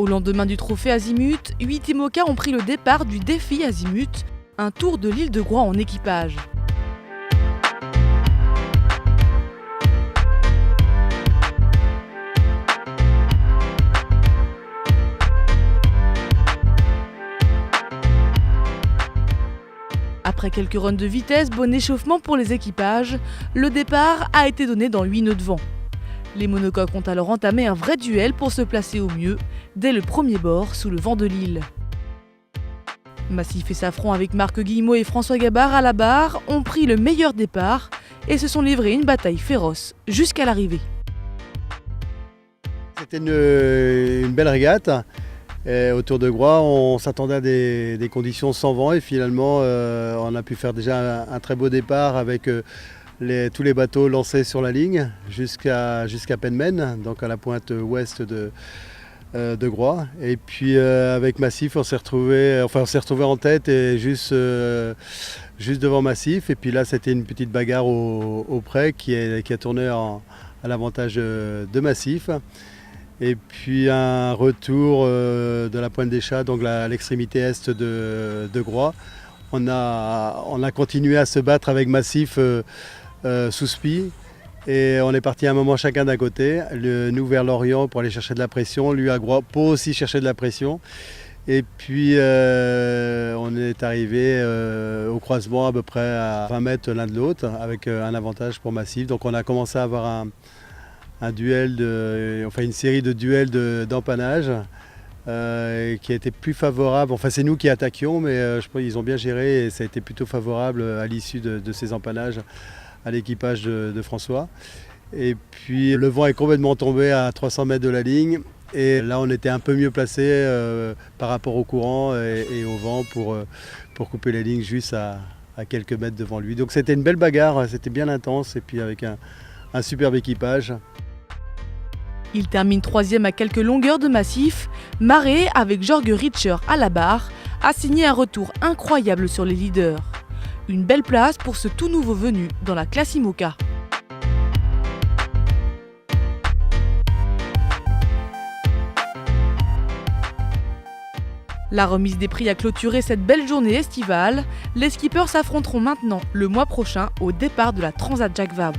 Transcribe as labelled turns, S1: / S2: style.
S1: Au lendemain du trophée Azimut, 8 IMOCA ont pris le départ du défi Azimut, un tour de l'île de Groix en équipage. Après quelques runs de vitesse, bon échauffement pour les équipages, le départ a été donné dans 8 nœuds de vent. Les monocoques ont alors entamé un vrai duel pour se placer au mieux, dès le premier bord sous le vent de l'île. Massif et Safran avec Marc Guillemot et François Gabard à la barre ont pris le meilleur départ et se sont livrés une bataille féroce jusqu'à l'arrivée.
S2: C'était une belle régate. Et autour de Groix, on s'attendait à des conditions sans vent et finalement on a pu faire déjà un très beau départ avec tous les bateaux lancés sur la ligne jusqu'à Penmen, donc à la pointe ouest de Groix. Et puis avec Massif, on s'est retrouvé en tête et juste devant Massif. Et puis là, c'était une petite bagarre au près qui a tourné à l'avantage de Massif. Et puis un retour de la Pointe des Chats, donc à l'extrémité est de Groix. On a continué à se battre avec Massif sous spi. Et on est parti à un moment chacun d'un côté, nous vers l'Orient pour aller chercher de la pression, lui à Groix pour aussi chercher de la pression. Et puis on est arrivé au croisement à peu près à 20 mètres l'un de l'autre avec un avantage pour Massif. Donc on a commencé à avoir une série de duels d'empannage qui a été plus favorable. Enfin, c'est nous qui attaquions, mais je pense qu'ils ont bien géré et ça a été plutôt favorable à l'issue de ces empannages à l'équipage de François. Et puis le vent est complètement tombé à 300 mètres de la ligne et là on était un peu mieux placé par rapport au courant et au vent pour couper les lignes juste à quelques mètres devant lui. Donc c'était une belle bagarre, c'était bien intense et puis avec un superbe équipage.
S1: Il termine 3e à quelques longueurs de Massif. Maré, avec Jorg Richter à la barre, a signé un retour incroyable sur les leaders. Une belle place pour ce tout nouveau venu dans la classe IMOCA. La remise des prix a clôturé cette belle journée estivale. Les skippers s'affronteront maintenant le mois prochain au départ de la Transat Jacques Vabre.